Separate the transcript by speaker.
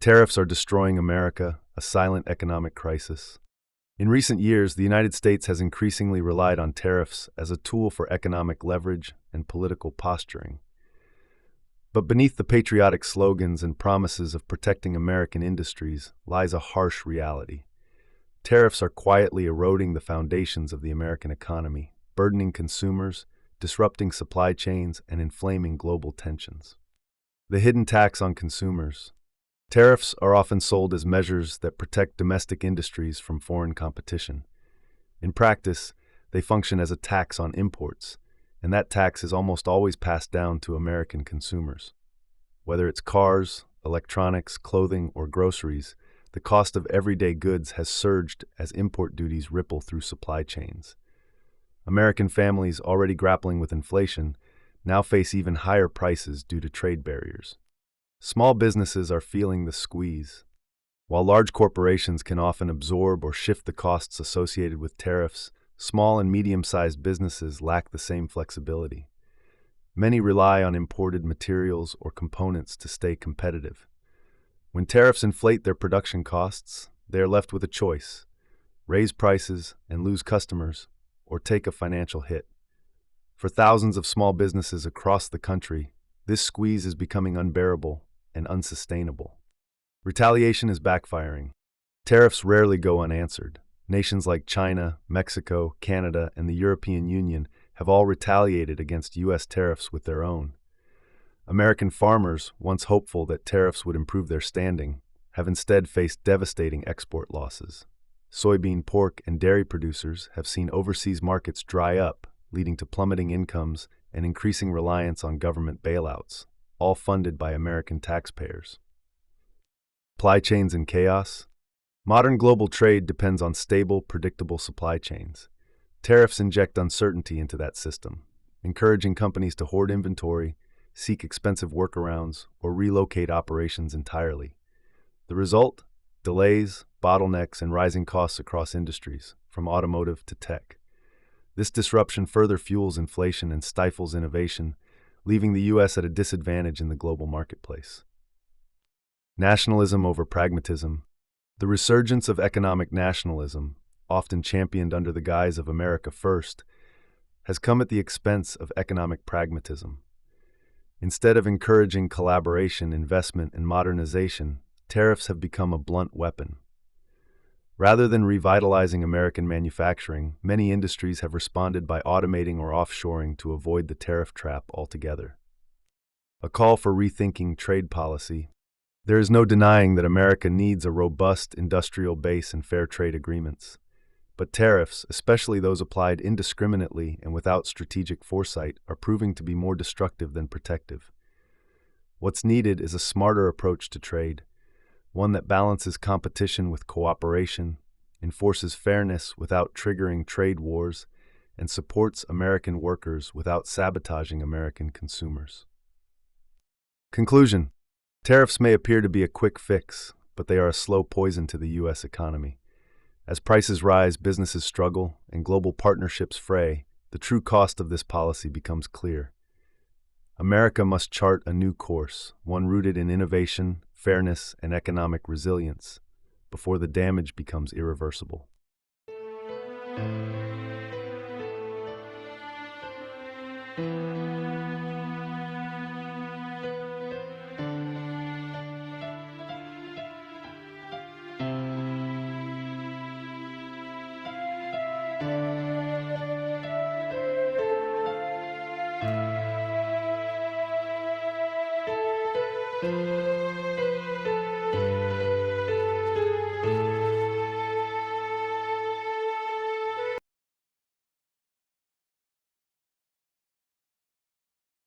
Speaker 1: Tariffs are destroying America, a silent economic crisis. In recent years, the United States has increasingly relied on tariffs as a tool for economic leverage and political posturing. But beneath the patriotic slogans and promises of protecting American industries lies a harsh reality. Tariffs are quietly eroding the foundations of the American economy, burdening consumers, disrupting supply chains, and inflaming global tensions. The hidden tax on consumers. Tariffs are often sold as measures that protect domestic industries from foreign competition. In practice, they function as a tax on imports, and that tax is almost always passed down to American consumers. Whether it's cars, electronics, clothing, or groceries, the cost of everyday goods has surged as import duties ripple through supply chains. American families already grappling with inflation now face even higher prices due to trade barriers. Small businesses are feeling the squeeze. While large corporations can often absorb or shift the costs associated with tariffs, small and medium-sized businesses lack the same flexibility. Many rely on imported materials or components to stay competitive. When tariffs inflate their production costs, they are left with a choice: raise prices and lose customers, or take a financial hit. For thousands of small businesses across the country, this squeeze is becoming unbearable and unsustainable. Retaliation is backfiring. Tariffs rarely go unanswered. Nations like China, Mexico, Canada, and the European Union have all retaliated against U.S. tariffs with their own. American farmers, once hopeful that tariffs would improve their standing, have instead faced devastating export losses. Soybean, pork, and dairy producers have seen overseas markets dry up, leading to plummeting incomes and increasing reliance on government bailouts, all funded by American taxpayers. Supply chains in chaos. Modern global trade depends on stable, predictable supply chains. Tariffs inject uncertainty into that system, encouraging companies to hoard inventory, seek expensive workarounds, or relocate operations entirely. The result? Delays, bottlenecks, and rising costs across industries, from automotive to tech. This disruption further fuels inflation and stifles innovation, leaving the U.S. at a disadvantage in the global marketplace. Nationalism over pragmatism. The resurgence of economic nationalism, often championed under the guise of America First, has come at the expense of economic pragmatism. Instead of encouraging collaboration, investment, and modernization, tariffs have become a blunt weapon. Rather than revitalizing American manufacturing, many industries have responded by automating or offshoring to avoid the tariff trap altogether. A call for rethinking trade policy. There is no denying that America needs a robust industrial base and fair trade agreements. But tariffs, especially those applied indiscriminately and without strategic foresight, are proving to be more destructive than protective. What's needed is a smarter approach to trade, one that balances competition with cooperation, enforces fairness without triggering trade wars, and supports American workers without sabotaging American consumers. Conclusion. Tariffs may appear to be a quick fix, but they are a slow poison to the U.S. economy. As prices rise, businesses struggle, and global partnerships fray, the true cost of this policy becomes clear. America must chart a new course, one rooted in innovation, fairness, and economic resilience, before the damage becomes irreversible.